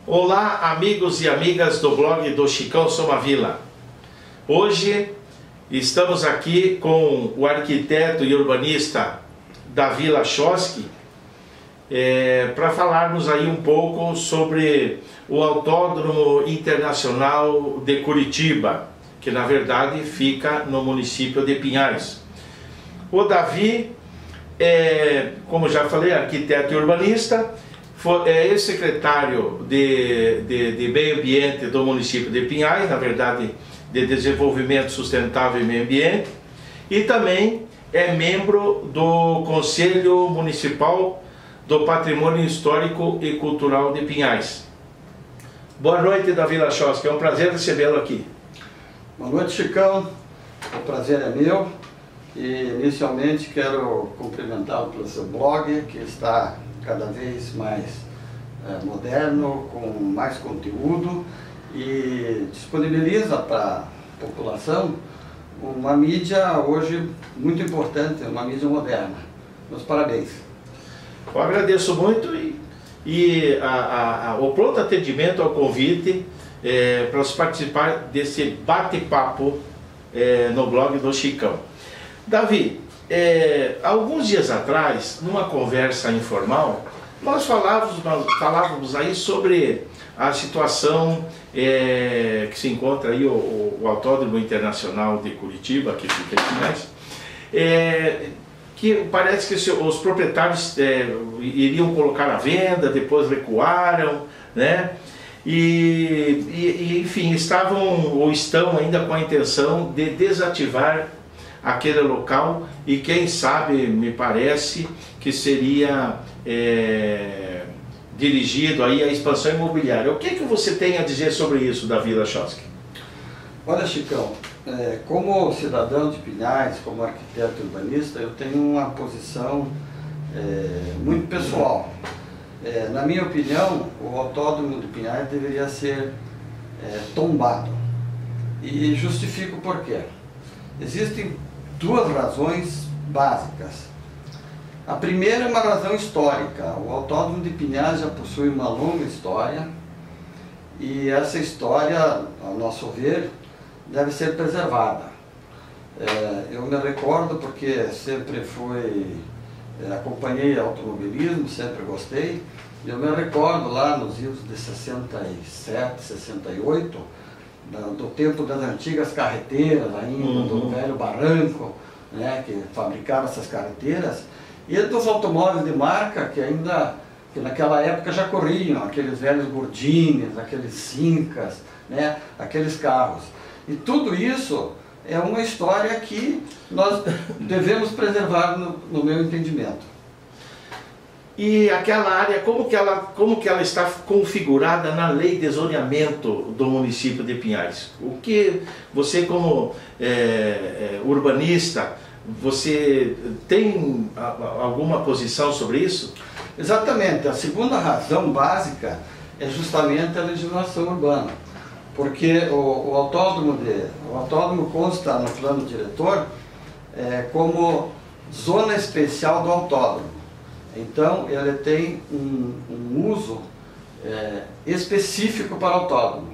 Olá, amigos e amigas do blog do Chicão Somavila. Hoje estamos aqui com o arquiteto e urbanista Davi Lachowski para falarmos aí um pouco sobre o Autódromo Internacional de Curitiba, que na verdade fica no município de Pinhais. O Davi como já falei, arquiteto e urbanista, é ex-secretário de Meio Ambiente do município de Pinhais, na verdade de Desenvolvimento Sustentável e Meio Ambiente, e também é membro do Conselho Municipal do Patrimônio Histórico e Cultural de Pinhais. Boa noite, Davi Lachowski, é um prazer recebê-lo aqui. Boa noite, Chicão, o prazer é meu e inicialmente quero cumprimentá-lo pelo seu blog, que está cada vez mais moderno, com mais conteúdo e disponibiliza para a população uma mídia hoje muito importante, uma mídia moderna. Meus parabéns. Eu agradeço muito o pronto atendimento ao convite para participar desse bate-papo no blog do Chicão. Davi, alguns dias atrás, numa conversa informal, nós falávamos aí sobre a situação que se encontra aí o Autódromo Internacional de Curitiba, que fica em Pinhais, que parece que os proprietários iriam colocar à venda, depois recuaram, né? Enfim, estavam ou estão ainda com a intenção de desativar aquele local e quem sabe, me parece, que seria dirigido aí à expansão imobiliária. O que você tem a dizer sobre isso, Davi Lachowski? Olha, Chicão, como cidadão de Pinhais, como arquiteto urbanista, eu tenho uma posição muito pessoal. Na minha opinião, o Autódromo de Pinhais deveria ser tombado. E justifico por quê. Existem duas razões básicas. A primeira é uma razão histórica. O Autódromo de Pinhais já possui uma longa história e essa história, ao nosso ver, deve ser preservada. Eu me recordo porque sempre acompanhei automobilismo, sempre gostei. Eu me recordo lá nos idos de 67, 68, do tempo das antigas carreteiras ainda, do velho barranco, né, que fabricava essas carreteiras, e dos automóveis de marca que naquela época já corriam, aqueles velhos Gordines, aqueles Sincas, né, aqueles carros. E tudo isso é uma história que nós devemos preservar no meu entendimento. E aquela área, como que ela está configurada na lei de zoneamento do município de Pinhais? O que você, como urbanista, você tem alguma posição sobre isso? Exatamente. A segunda razão básica é justamente a legislação urbana. Porque o autódromo consta no plano diretor como zona especial do autódromo. Então, ele tem um uso específico para o autódromo.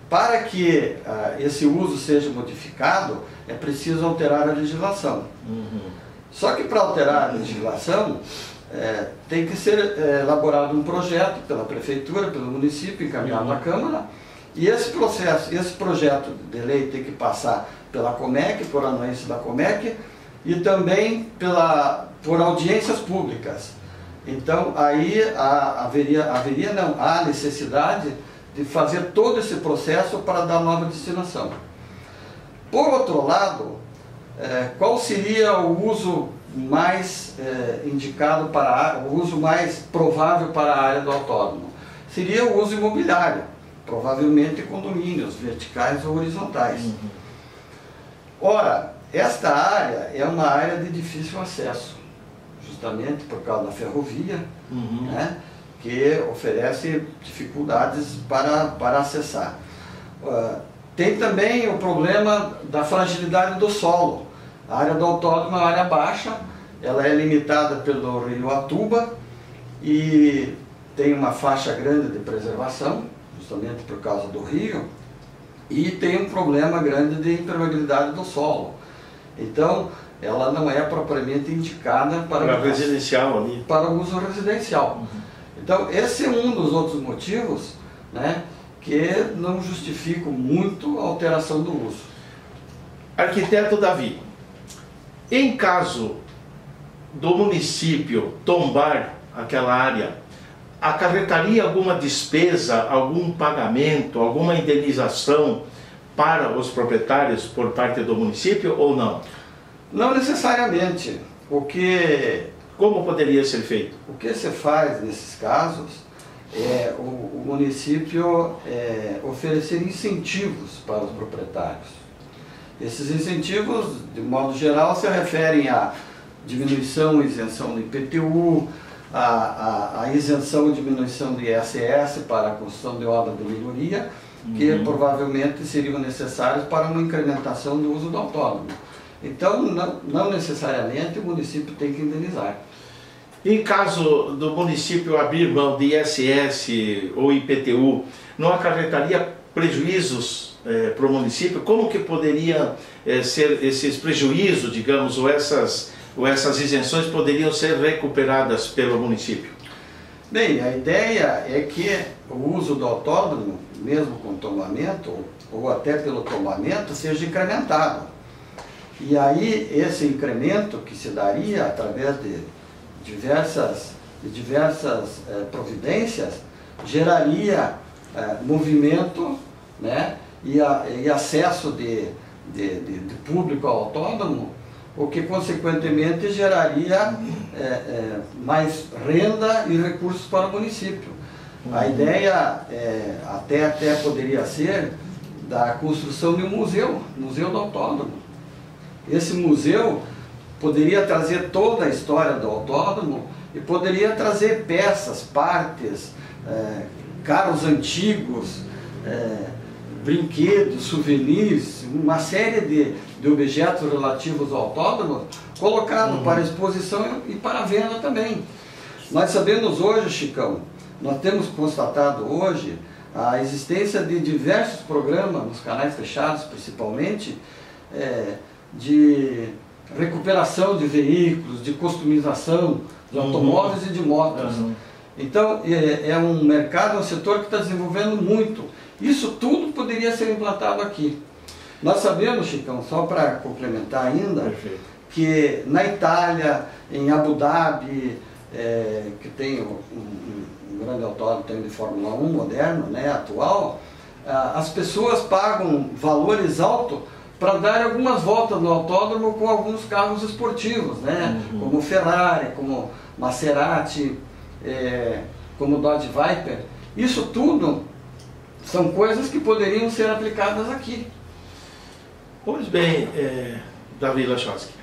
Para que esse uso seja modificado, é preciso alterar a legislação. Só que para alterar a legislação, tem que ser elaborado um projeto pela prefeitura, pelo município, encaminhado à Câmara, e esse projeto de lei tem que passar pela Comec, por anuência da Comec, e também por audiências públicas. Então, aí há necessidade de fazer todo esse processo para dar nova destinação. Por outro lado, qual seria o uso mais indicado o uso mais provável para a área do autódromo? Seria o uso imobiliário, provavelmente condomínios, verticais ou horizontais. Ora, esta área é uma área de difícil acesso, justamente por causa da ferrovia, né, que oferece dificuldades para acessar. Tem também o problema da fragilidade do solo. A área do autódromo é uma área baixa, ela é limitada pelo rio Atuba e tem uma faixa grande de preservação, justamente por causa do rio, e tem um problema grande de impermeabilidade do solo. Então, ela não é propriamente indicada para residencial ali, para uso residencial. Então, esse é um dos outros motivos, né, que não justificam muito a alteração do uso. Arquiteto Davi, em caso do município tombar aquela área, acarretaria alguma despesa, algum pagamento, alguma indenização para os proprietários por parte do município ou não? Não necessariamente. Como poderia ser feito? O que se faz nesses casos é o município oferecer incentivos para os proprietários. Esses incentivos, de modo geral, se referem à diminuição e isenção do IPTU, a isenção e diminuição do ISS para a construção de obras de melhoria, que provavelmente seriam necessários para uma incrementação do uso do autódromo. Então, não necessariamente o município tem que indenizar. Em caso do município abrir mão de ISS ou IPTU, não acarretaria prejuízos para o município? Como que poderia ser esses prejuízos, digamos, ou essas isenções poderiam ser recuperadas pelo município? Bem, a ideia é que o uso do autódromo, mesmo com tombamento, ou até pelo tombamento, seja incrementado. E aí, esse incremento que se daria através de diversas providências, geraria movimento, né, e acesso de público ao autódromo, o que consequentemente geraria mais renda e recursos para o município. A ideia até poderia ser da construção de um museu do autódromo. Esse museu poderia trazer toda a história do autódromo e poderia trazer peças, partes, carros antigos, brinquedos, souvenirs, uma série de objetos relativos ao autódromo colocado para exposição e para venda também. Nós sabemos hoje, Chicão, nós temos constatado hoje a existência de diversos programas, nos canais fechados principalmente, de recuperação de veículos, de customização de automóveis e de motos. Então, é um mercado, um setor que está desenvolvendo muito. Isso tudo poderia ser implantado aqui. Nós sabemos, Chicão, só para complementar ainda, Perfeito, que na Itália, em Abu Dhabi, que tem um grande autódromo também de Fórmula 1 moderno, né, atual, as pessoas pagam valores altos para dar algumas voltas no autódromo com alguns carros esportivos, né, como Ferrari, como Maserati, como Dodge Viper. Isso tudo são coisas que poderiam ser aplicadas aqui. Pois bem, Davi Lachowski,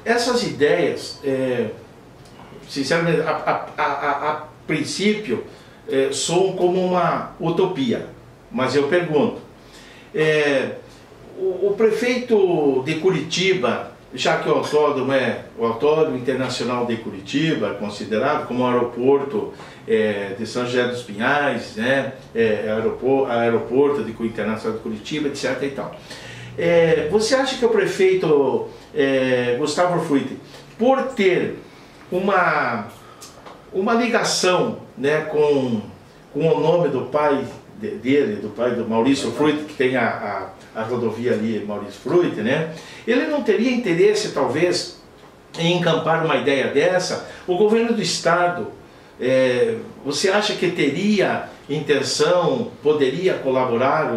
essas ideias, sinceramente, a princípio, soam como uma utopia, mas eu pergunto, o prefeito de Curitiba, já que o autódromo é o Autódromo Internacional de Curitiba, considerado como aeroporto de São José dos Pinhais, né, aeroporto Internacional de Curitiba, etc. e tal. Você acha que o prefeito Gustavo Frutti, por ter uma ligação, né, com o nome do pai dele, do pai do Maurício Frutti, que tem a rodovia ali, Maurício Frutti, né, ele não teria interesse, talvez, em encampar uma ideia dessa? O governo do estado, você acha que teria intenção, poderia colaborar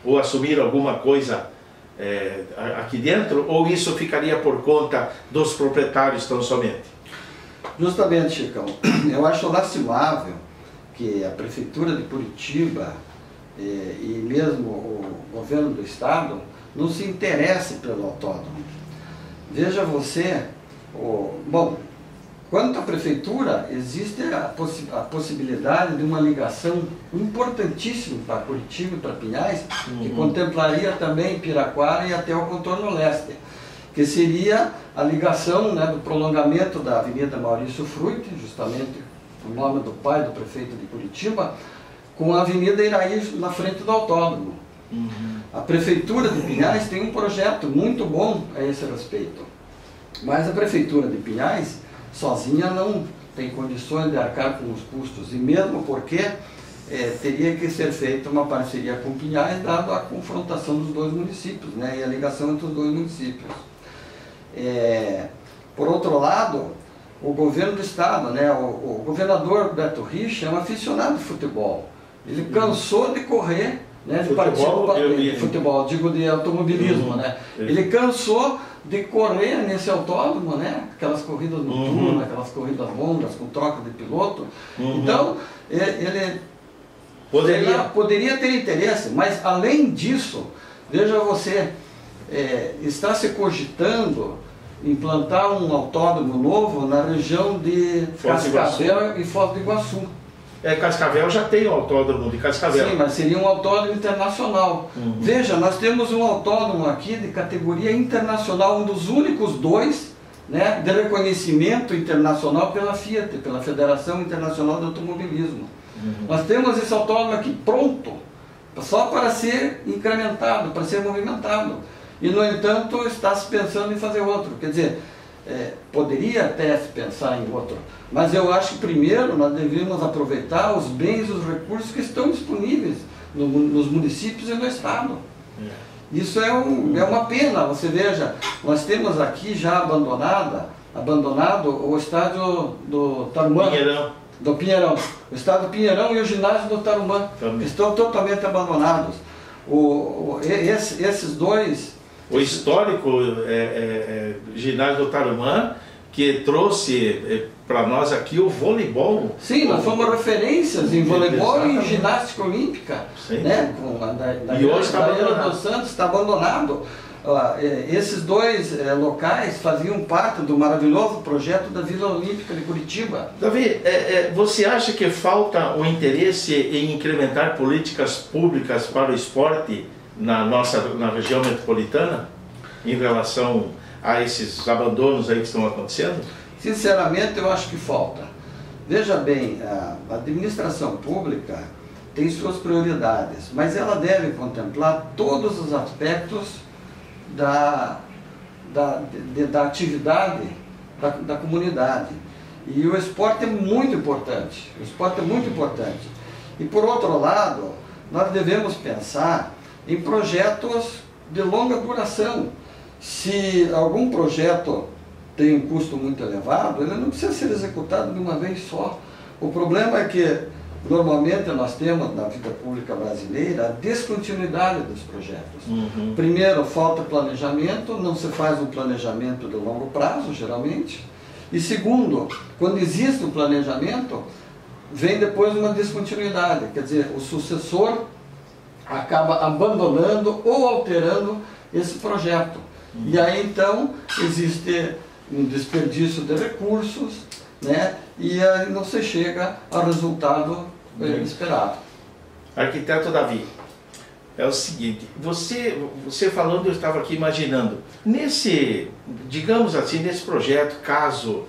ou assumir alguma coisa aqui dentro, ou isso ficaria por conta dos proprietários tão somente? Justamente, Chicão, eu acho lastimável que a Prefeitura de Curitiba e mesmo o governo do estado não se interesse pelo autódromo. Veja você, bom, quanto à Prefeitura, existe a possibilidade de uma ligação importantíssima para Curitiba e para Pinhais, que contemplaria também Piraquara e até o contorno leste, que seria a ligação, né, do prolongamento da Avenida Maurício Frutti, justamente o nome do pai do prefeito de Curitiba, com a Avenida Iraí na frente do autódromo. A Prefeitura de Pinhais tem um projeto muito bom a esse respeito, mas a Prefeitura de Pinhais sozinha não tem condições de arcar com os custos, e mesmo porque teria que ser feita uma parceria com Pinhais, dado a confrontação dos dois municípios, né, e a ligação entre os dois municípios. Por outro lado, o governo do estado, né, o governador Beto Richa é um aficionado de futebol. Ele cansou de correr, né, de futebol, digo de automobilismo, né? Ele cansou de correr nesse autódromo, né? Aquelas corridas noturnas, aquelas corridas longas com troca de piloto. Então, ele poderia ter interesse, mas além disso, veja você, está se cogitando implantar um autódromo novo na região de Cascavel e Foz do Iguaçu. Cascavel já tem o autódromo de Cascavel. Sim, mas seria um autódromo internacional. Veja, nós temos um autódromo aqui de categoria internacional, um dos únicos dois, né, de reconhecimento internacional pela FIAT, pela Federação Internacional de Automobilismo. Nós temos esse autódromo aqui pronto, só para ser incrementado, para ser movimentado. E, no entanto, está se pensando em fazer outro. Quer dizer, poderia até se pensar em outro, mas eu acho que primeiro nós devemos aproveitar os bens e os recursos que estão disponíveis nos municípios e no estado. Isso é uma pena. Você veja, nós temos aqui já abandonado o estádio do Tarumã, do Pinheirão, o estádio do Pinheirão e o ginásio do Tarumã, que estão totalmente abandonados. Esses dois... O histórico ginásio do Tarumã, que trouxe para nós aqui o voleibol. Sim, nós fomos referências em voleibol e em ginástica olímpica. Né? E hoje está abandonado. Dos Santos está abandonado. Esses dois locais faziam parte do maravilhoso projeto da Vila Olímpica de Curitiba. Davi, você acha que falta o interesse em incrementar políticas públicas para o esporte na região metropolitana, em relação a esses abandonos aí que estão acontecendo? Sinceramente, eu acho que falta. Veja bem, a administração pública tem suas prioridades, mas ela deve contemplar todos os aspectos da atividade da comunidade. E o esporte é muito importante. O esporte é muito importante. E, por outro lado, nós devemos pensar em projetos de longa duração. Se algum projeto tem um custo muito elevado, ele não precisa ser executado de uma vez só. O problema é que, normalmente, nós temos na vida pública brasileira a descontinuidade dos projetos. Primeiro, falta planejamento, não se faz um planejamento de longo prazo, geralmente. E segundo, quando existe um planejamento, vem depois uma descontinuidade, quer dizer, o sucessor acaba abandonando ou alterando esse projeto. E aí então existe um desperdício de recursos, né? E aí não se chega ao resultado esperado. Arquiteto Davi, é o seguinte, você falando, eu estava aqui imaginando, digamos assim, nesse projeto, caso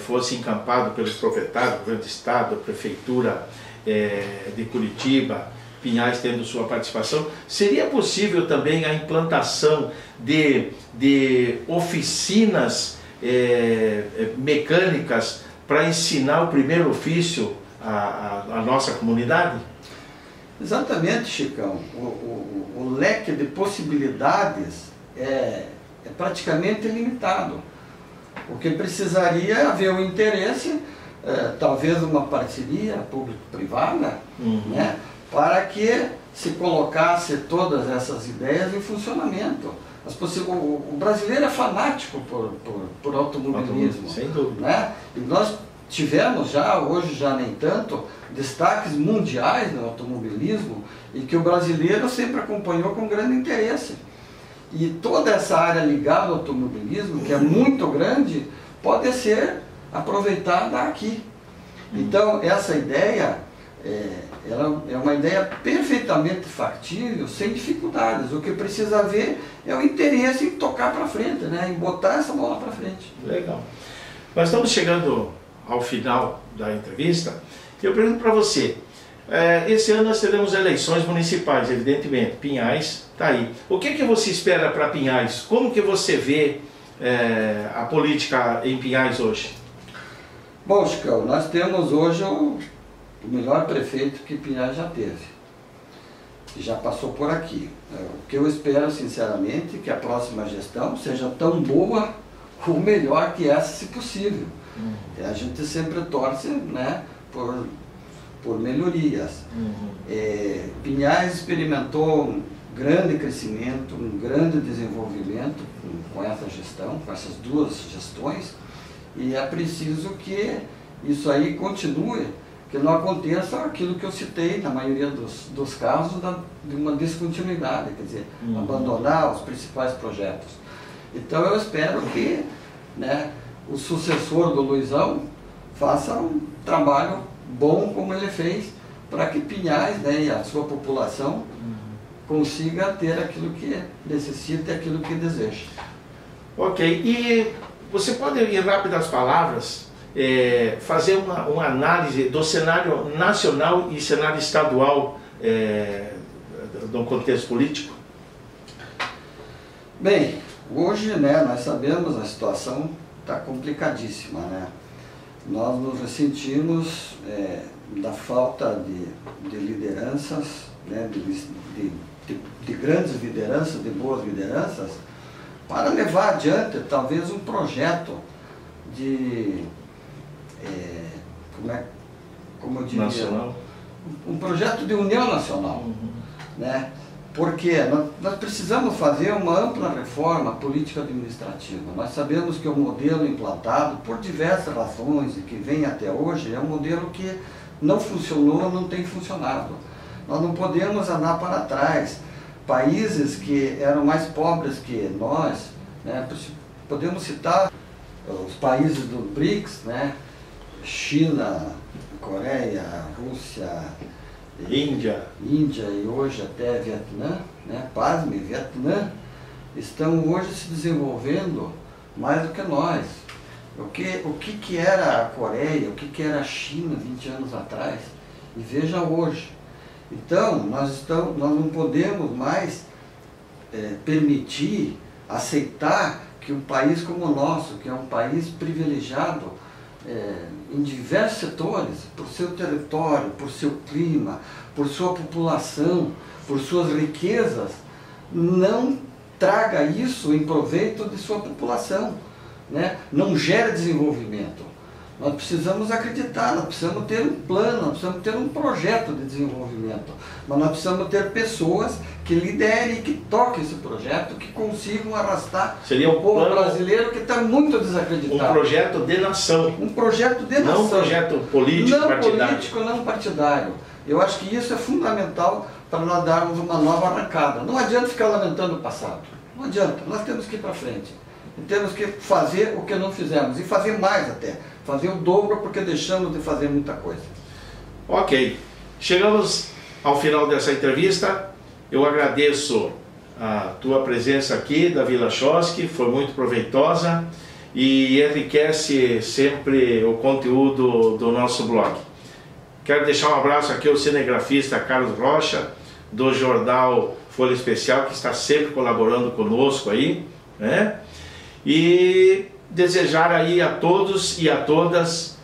fosse encampado pelos proprietários, governo do estado, a prefeitura de Curitiba, Pinhais tendo sua participação, seria possível também a implantação de oficinas mecânicas para ensinar o primeiro ofício à nossa comunidade? Exatamente, Chicão. O leque de possibilidades é praticamente ilimitado. O que precisaria haver um interesse, talvez uma parceria público-privada, né, para que se colocasse todas essas ideias em funcionamento. O brasileiro é fanático por automobilismo. Sem dúvida. Né? E nós tivemos já, hoje já nem tanto, destaques mundiais no automobilismo e que o brasileiro sempre acompanhou com grande interesse. E toda essa área ligada ao automobilismo, que é muito grande, pode ser aproveitada aqui. Então, essa ideia ela é uma ideia perfeitamente factível, sem dificuldades. O que precisa haver é o interesse em tocar para frente, né? Em botar essa bola para frente. Legal. Nós estamos chegando ao final da entrevista, eu pergunto para você, esse ano nós teremos eleições municipais, evidentemente, Pinhais está aí. O que você espera para Pinhais? Como que você vê a política em Pinhais hoje? Bom, Chicão, nós temos hoje o melhor prefeito que Pinhais já teve, que já passou por aqui. O que eu espero, sinceramente, que a próxima gestão seja tão boa ou melhor que essa, se possível. A gente sempre torce, né, por melhorias. Pinhais experimentou um grande crescimento, um grande desenvolvimento com essa gestão, com essas duas gestões, e é preciso que isso aí continue, que não aconteça aquilo que eu citei, na maioria dos casos, de uma descontinuidade, quer dizer, abandonar os principais projetos. Então eu espero que, né, o sucessor do Luizão faça um trabalho bom como ele fez, para que Pinhais, né, e a sua população consiga ter aquilo que necessita e aquilo que deseja. Ok, e você pode, em rápidas palavras, fazer uma análise do cenário nacional e cenário estadual do contexto político? Bem, hoje, né, nós sabemos a situação está complicadíssima, né? Nós nos ressentimos da falta de lideranças, né, de grandes lideranças, de boas lideranças, para levar adiante talvez um projeto de, como eu diria, nacional. Um projeto de união nacional, né? Porque nós precisamos fazer uma ampla reforma política administrativa. Nós sabemos que o modelo implantado, por diversas razões e que vem até hoje, é um modelo que não funcionou, não tem funcionado. Nós não podemos andar para trás. Países que eram mais pobres que nós, né, podemos citar os países do BRICS, né, China, Coreia, Rússia, Índia e hoje até Vietnã, né? Pasme, Vietnã, estão hoje se desenvolvendo mais do que nós. O que era a Coreia, o que era a China 20 anos atrás, e veja hoje. Então, nós não podemos mais permitir, aceitar que um país como o nosso, que é um país privilegiado, em diversos setores, por seu território, por seu clima, por sua população, por suas riquezas, não traga isso em proveito de sua população, né? Não gera desenvolvimento. Nós precisamos acreditar, nós precisamos ter um plano, nós precisamos ter um projeto de desenvolvimento, mas nós precisamos ter pessoas que liderem e que toquem esse projeto, que consigam arrastar o povo brasileiro que está muito desacreditado. Um projeto de nação. Um projeto de nação. Não um projeto político, partidário. Não político, não partidário. Eu acho que isso é fundamental para nós darmos uma nova arrancada. Não adianta ficar lamentando o passado. Não adianta. Nós temos que ir para frente. E temos que fazer o que não fizemos. E fazer mais até. Fazer o dobro, porque deixamos de fazer muita coisa. Ok. Chegamos ao final dessa entrevista. Eu agradeço a tua presença aqui da Vila Chosky, foi muito proveitosa e enriquece sempre o conteúdo do nosso blog. Quero deixar um abraço aqui ao cinegrafista Carlos Rocha, do jornal Folha Especial, que está sempre colaborando conosco aí, né? E desejar aí a todos e a todas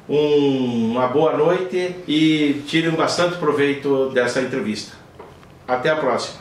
uma boa noite e tirem bastante proveito dessa entrevista. Até a próxima.